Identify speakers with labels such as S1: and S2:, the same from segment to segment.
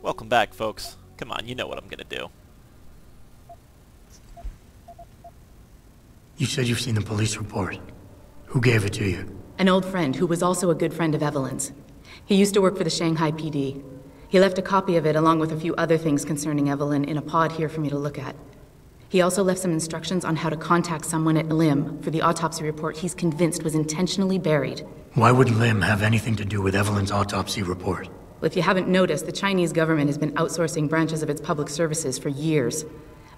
S1: Welcome back, folks. Come on, you know what I'm gonna do.
S2: You said you've seen the police report. Who gave it to you?
S3: An old friend who was also a good friend of Evelyn's. He used to work for the Shanghai PD. He left a copy of it along with a few other things concerning Evelyn in a pod here for me to look at. He also left some instructions on how to contact someone at Lim for the autopsy report he's convinced was intentionally buried.
S2: Why would Lim have anything to do with Evelyn's autopsy report?
S3: Well, if you haven't noticed, the Chinese government has been outsourcing branches of its public services for years.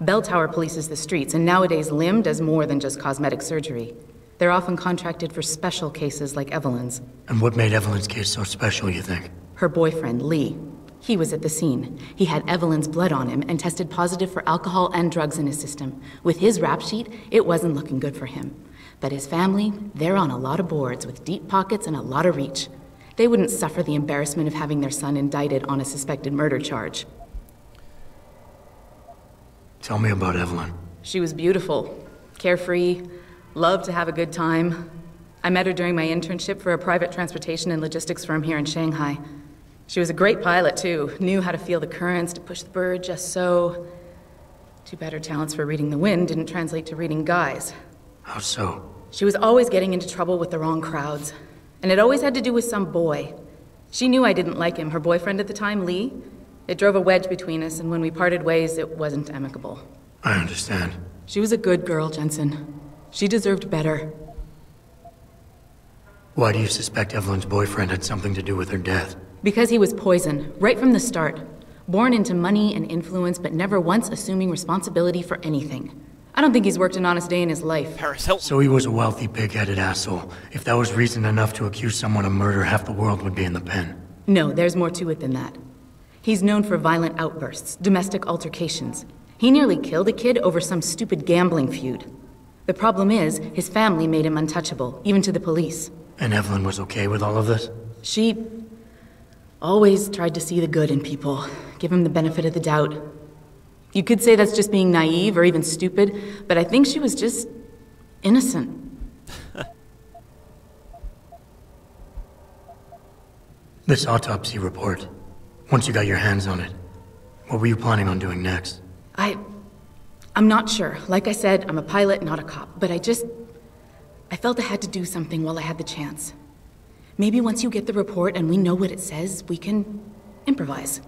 S3: Bell Tower polices the streets, and nowadays Lim does more than just cosmetic surgery. They're often contracted for special cases like Evelyn's.
S2: And what made Evelyn's case so special, you think?
S3: Her boyfriend, Lee. He was at the scene. He had Evelyn's blood on him and tested positive for alcohol and drugs in his system. With his rap sheet, it wasn't looking good for him. But his family, they're on a lot of boards with deep pockets and a lot of reach. They wouldn't suffer the embarrassment of having their son indicted on a suspected murder charge.
S2: Tell me about Evelyn.
S3: She was beautiful, carefree, loved to have a good time. I met her during my internship for a private transportation and logistics firm here in Shanghai. She was a great pilot, too. Knew how to feel the currents, to push the bird just so. Too bad her talents for reading the wind didn't translate to reading guys.
S2: How so?
S3: She was always getting into trouble with the wrong crowds. And it always had to do with some boy. She knew I didn't like him. Her boyfriend at the time, Lee, it drove a wedge between us, and when we parted ways, it wasn't amicable.
S2: I understand.
S3: She was a good girl, Jensen. She deserved better.
S2: Why do you suspect Evelyn's boyfriend had something to do with her death?
S3: Because he was poison, right from the start. Born into money and influence, but never once assuming responsibility for anything. I don't think he's worked an honest day in his life.
S1: Paris Hilton.
S2: So he was a wealthy, pig-headed asshole. If that was reason enough to accuse someone of murder, half the world would be in the pen.
S3: No, there's more to it than that. He's known for violent outbursts, domestic altercations. He nearly killed a kid over some stupid gambling feud. The problem is, his family made him untouchable, even to the police.
S2: And Evelyn was okay with all of this?
S3: She always tried to see the good in people, give him the benefit of the doubt. You could say that's just being naive or even stupid, but I think she was just innocent.
S2: This autopsy report, once you got your hands on it, what were you planning on doing next?
S3: I'm not sure. Like I said, I'm a pilot, not a cop, but I felt I had to do something while I had the chance. Maybe once you get the report and we know what it says, we can improvise.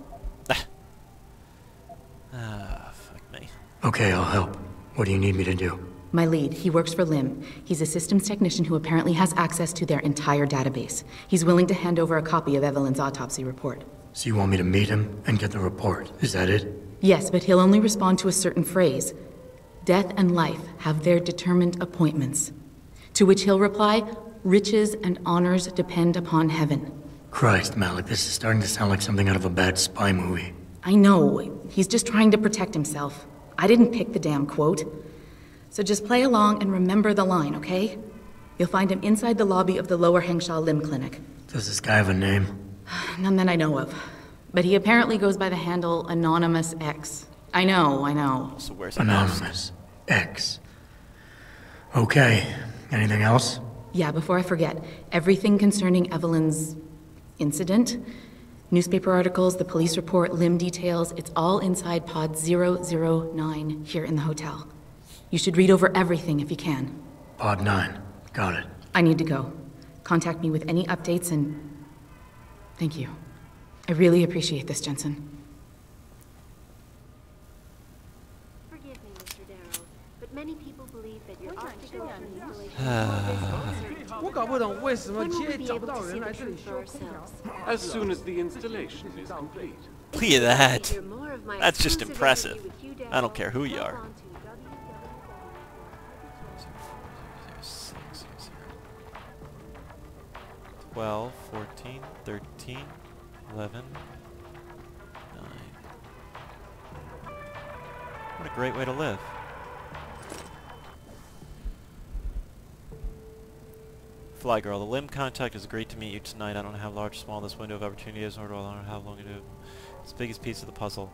S1: Fuck me.
S2: Okay, I'll help. What do you need me to do?
S3: My lead, he works for Lim. He's a systems technician who apparently has access to their entire database. He's willing to hand over a copy of Evelyn's autopsy report.
S2: So you want me to meet him and get the report, is that it?
S3: Yes, but he'll only respond to a certain phrase. Death and life have their determined appointments. To which he'll reply, riches and honors depend upon heaven.
S2: Christ, Malik, this is starting to sound like something out of a bad spy movie.
S3: I know. He's just trying to protect himself. I didn't pick the damn quote. So just play along and remember the line, okay? You'll find him inside the lobby of the Lower Hengsha Lim Clinic.
S2: Does this guy have a name?
S3: None that I know of. But he apparently goes by the handle Anonymous X. I know.
S1: So where's
S2: Anonymous X. Okay. Anything else?
S3: Yeah, before I forget, everything concerning Evelyn's incident, newspaper articles, the police report, Lim details, it's all inside pod 009 here in the hotel. You should read over everything if you can.
S2: Pod 9. Got it.
S3: I need to go. Contact me with any updates and... Thank you. I really appreciate this, Jensen.
S4: Forgive me, Mr. Darrow, but many people believe that your optical installation when will we be able to see the truth for ourselves?
S5: As soon as the installation is complete.
S1: Look at that.
S4: To hear more of my
S1: That's just
S4: exclusive
S1: impressive.
S4: interview with Hugh Darrow,
S1: I don't care who you
S4: log
S1: are.
S4: on to www.
S1: 12, 14, 13, 11, 9. What a great way to live. Fly girl, the Lim contact is great to meet you tonight. I don't know how large or small this window of opportunity is, nor do I know how long it is. It's the biggest piece of the puzzle.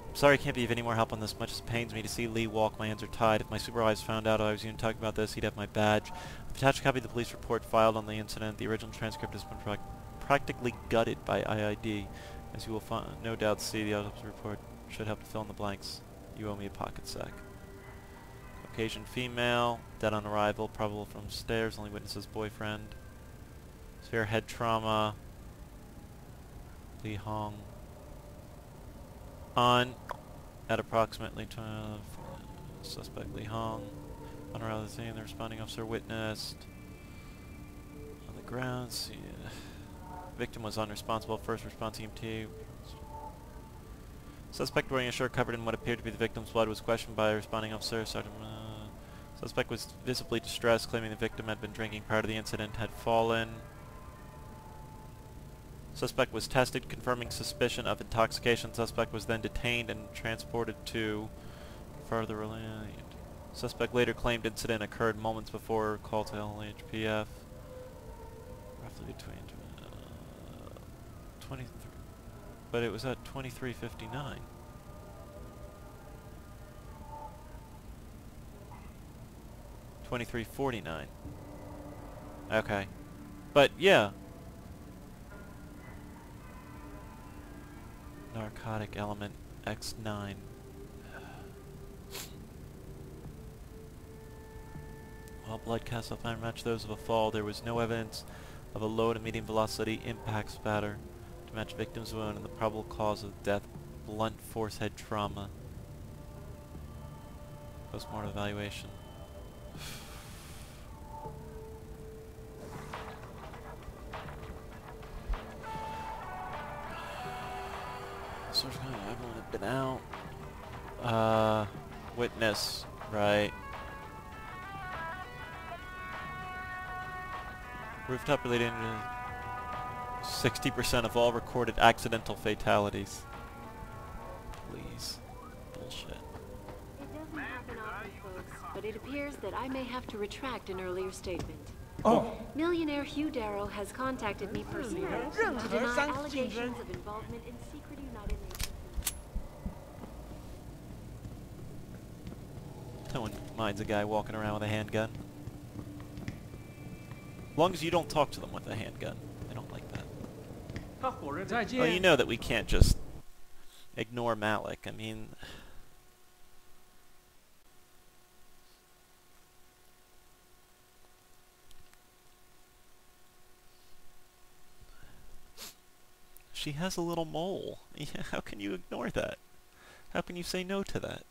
S1: I'm sorry I can't be of any more help on this. Much as it pains me to see Lee walk, my hands are tied. If my supervisor found out I was even talking about this, he'd have my badge. I've attached a copy of the police report filed on the incident. The original transcript has been practically gutted by IID. As you will no doubt see, the autopsy report should help to fill in the blanks. You owe me a pocket sack. Caucasian female, dead on arrival, probable from stairs, only witnesses boyfriend. Severe head trauma. Li Hong. On at approximately 12. Suspect Li Hong. On around the scene, the responding officer witnessed. On the ground, see. Victim was unresponsible. First response EMT. Suspect wearing a shirt covered in what appeared to be the victim's blood was questioned by a responding officer. Suspect was visibly distressed, claiming the victim had been drinking prior to the incident, had fallen. Suspect was tested, confirming suspicion of intoxication. Suspect was then detained and transported to further reliant. Suspect later claimed incident occurred moments before call to LHPF. Roughly between 23, but it was at 23:59. $23.49. Okay. But yeah. Narcotic element X9. While blood casts off iron match those of a fall, there was no evidence of a low to medium velocity impact spatter to match victim's wound and the probable cause of death, blunt force head trauma. Postmortem evaluation. Source kind of everyone had been out. Witness, right. Rooftop related to 60% of all recorded accidental fatalities. Please. Bullshit.
S4: It doesn't happen often, folks, but it appears that I may have to retract an earlier statement.
S6: Oh.
S4: Millionaire Hugh Darrow has contacted me personally to deny allegations of involvement in secret United Nations.
S1: No one minds a guy walking around with a handgun. As long as you don't talk to them with a handgun. They don't like that. Well, you know that we can't just ignore Malik. I mean... She has a little mole. Yeah, how can you ignore that? How can you say no to that?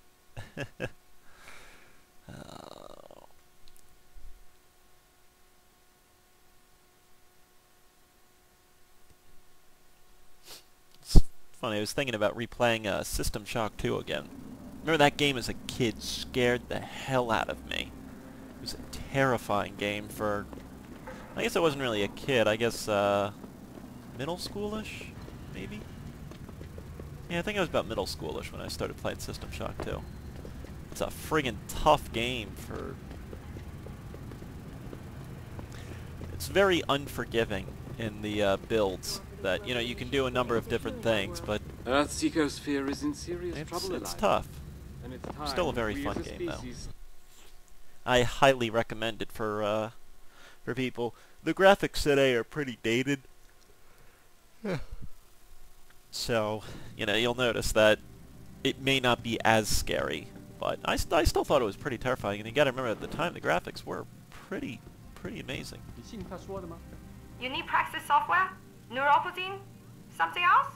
S1: It's funny, I was thinking about replaying System Shock 2 again. Remember that game as a kid scared the hell out of me. It was a terrifying game for... I guess I wasn't really a kid, I guess, middle schoolish? Maybe? Yeah, I think I was about middle schoolish when I started playing System Shock 2. It's a friggin' tough game for... It's very unforgiving in the builds. That, you know, you can do a number of different things, but...
S5: Earth's ecosphere is in serious trouble.
S1: It's tough.
S5: And it's
S1: Still a very fun game, though. I highly recommend it for people. The graphics today are pretty dated. So, you know, you'll notice that it may not be as scary, but I still thought it was pretty terrifying. And you gotta remember, at the time, the graphics were pretty amazing.
S7: You need practice software? Neuropozyne? Something else?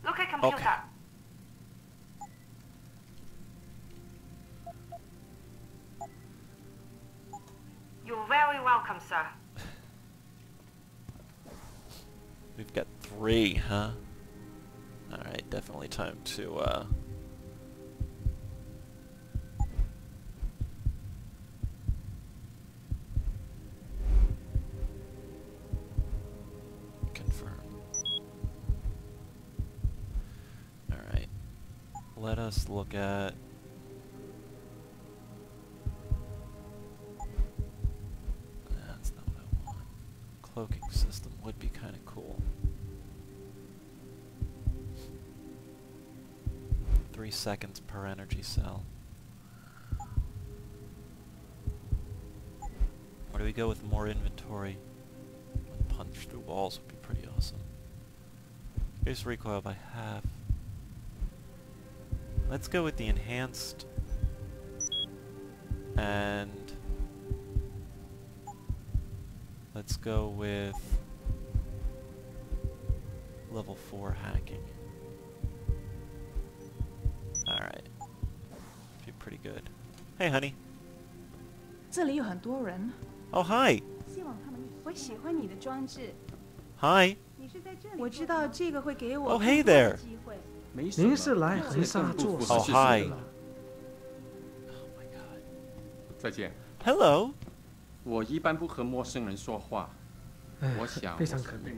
S7: Look at computer.
S1: Okay.
S7: You're very welcome, sir.
S1: We've got 3, huh? Alright, definitely time to, confirm. Alright. Let us look at... That's not what I want. Cloaking system would be kind of cool. 3 seconds per energy cell. Or do we go with more inventory? Punch through walls would be pretty awesome. Reduce recoil by half. Let's go with the enhanced. And let's go with level 4 hacking. Alright. Be pretty good. Hey, honey.
S6: 这里有很多人，
S1: Oh, hi.
S6: 希望他们我喜欢你的装置，
S1: Hi.
S6: 我知道这个会给我
S1: Oh, hey
S6: 更多的
S1: there.
S6: 机会。
S8: 您是来横沙做手
S1: Oh,
S8: 术
S1: hi.
S8: 的吧？
S1: Oh my god.
S5: 再见。
S1: Hello.
S5: 我一般不和陌生人说话。我想
S8: 非常可悲。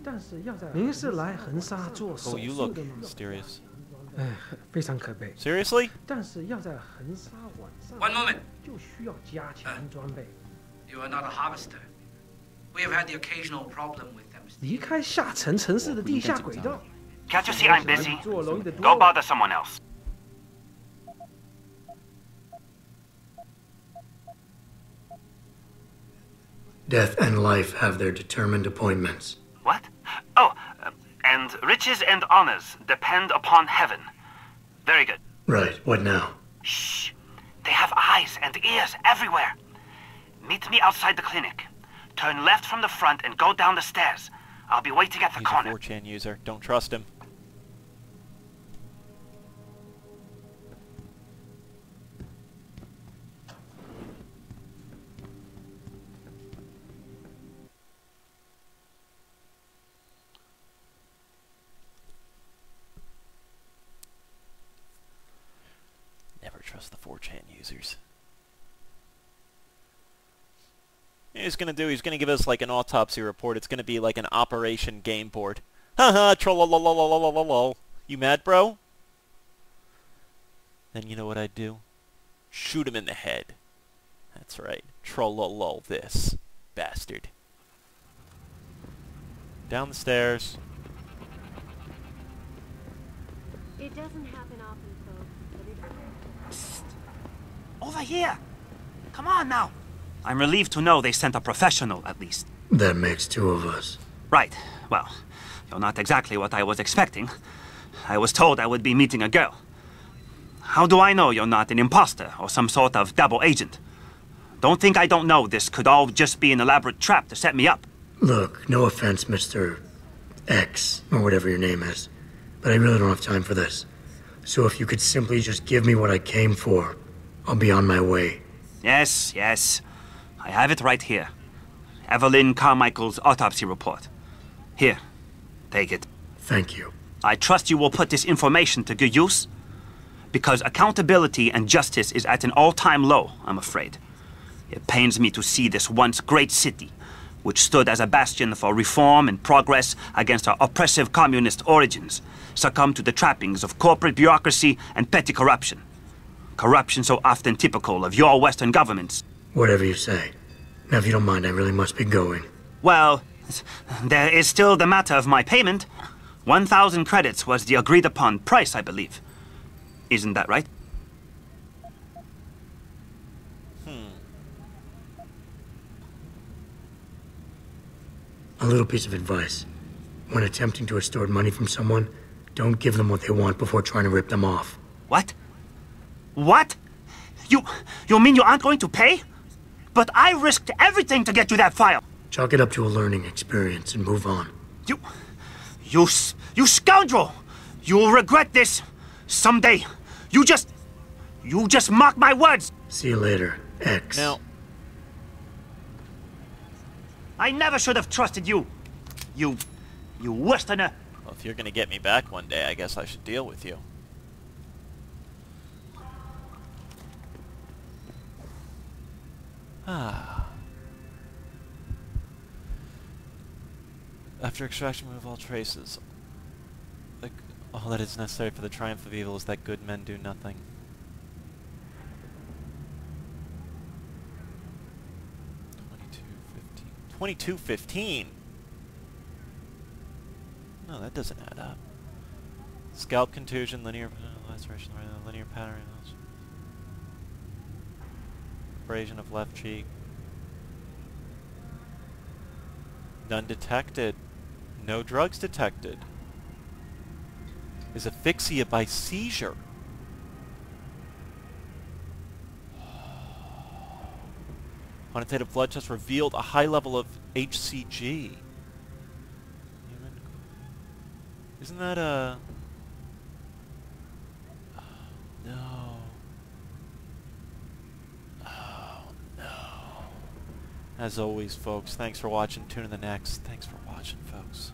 S8: 但是要在您是来横沙做
S1: Oh,
S8: 手
S1: you
S8: 术
S1: look
S8: 的吗？
S1: mysterious.
S8: 非常可悲。
S1: Seriously?
S8: 但是要在横沙晚上
S9: One moment.
S8: 就需要加强装备。
S9: You are not a harvester. We have had the occasional problem with them.
S8: 离开下沉城市的地下轨道。
S10: Can't you see I'm busy?
S8: 做容易的
S10: Go
S8: 多了。
S10: bother someone else.
S2: Death and life have their determined appointments.
S10: What? Oh, and riches and honors depend upon heaven. Very good.
S2: Right, what now?
S10: Shh. They have eyes and ears everywhere. Meet me outside the clinic. Turn left from the front and go down the stairs. I'll be waiting at the
S1: He's a
S10: corner.
S1: 4chan user. Don't trust him. Never trust the 4chan users. He's gonna give us like an autopsy report. It's gonna be like an operation game board. Haha, trollololololol. You mad, bro? Then you know what I'd do? Shoot him in the head. That's right. Trollolol this bastard. Down the stairs.
S4: It doesn't happen often, folks, but it
S9: Over here. Come on now. I'm relieved to know they sent a professional, at least.
S2: That makes two of us.
S9: Right. Well, you're not exactly what I was expecting. I was told I would be meeting a girl. How do I know you're not an imposter or some sort of double agent? Don't think I don't know this could all just be an elaborate trap to set me up.
S2: Look, no offense, Mr. X, or whatever your name is, but I really don't have time for this. So if you could simply just give me what I came for, I'll be on my way.
S9: Yes, yes. I have it right here. Evelyn Carmichael's autopsy report. Here, take it.
S2: Thank you.
S9: I trust you will put this information to good use, because accountability and justice is at an all-time low, I'm afraid. It pains me to see this once great city, which stood as a bastion for reform and progress against our oppressive communist origins, succumb to the trappings of corporate bureaucracy and petty corruption. Corruption so often typical of your Western governments.
S2: Whatever you say. Now, if you don't mind, I really must be going.
S9: Well, there is still the matter of my payment. 1,000 credits was the agreed-upon price, I believe. Isn't that right?
S2: A little piece of advice. When attempting to extort money from someone, don't give them what they want before trying to rip them off.
S9: What? What? You mean you aren't going to pay? But I risked everything to get you that file.
S2: Chalk it up to a learning experience and move on.
S9: You scoundrel! You will regret this someday. You just mock my words.
S2: See you later, X.
S1: Now,
S9: I never should have trusted you. You Westerner.
S1: well, if you're gonna get me back one day, I guess I should deal with you. After extraction, remove all traces. Like, all that is necessary for the triumph of evil is that good men do nothing. 2215. No, that doesn't add up. Scalp contusion, linear laceration, linear pattern. Abrasion of left cheek. None detected. No drugs detected. is asphyxia by seizure. Quantitative blood test revealed a high level of HCG. Isn't that a... Oh, no. Oh, no. As always, folks, thanks for watching. Tune in the next. Thanks for watching, folks.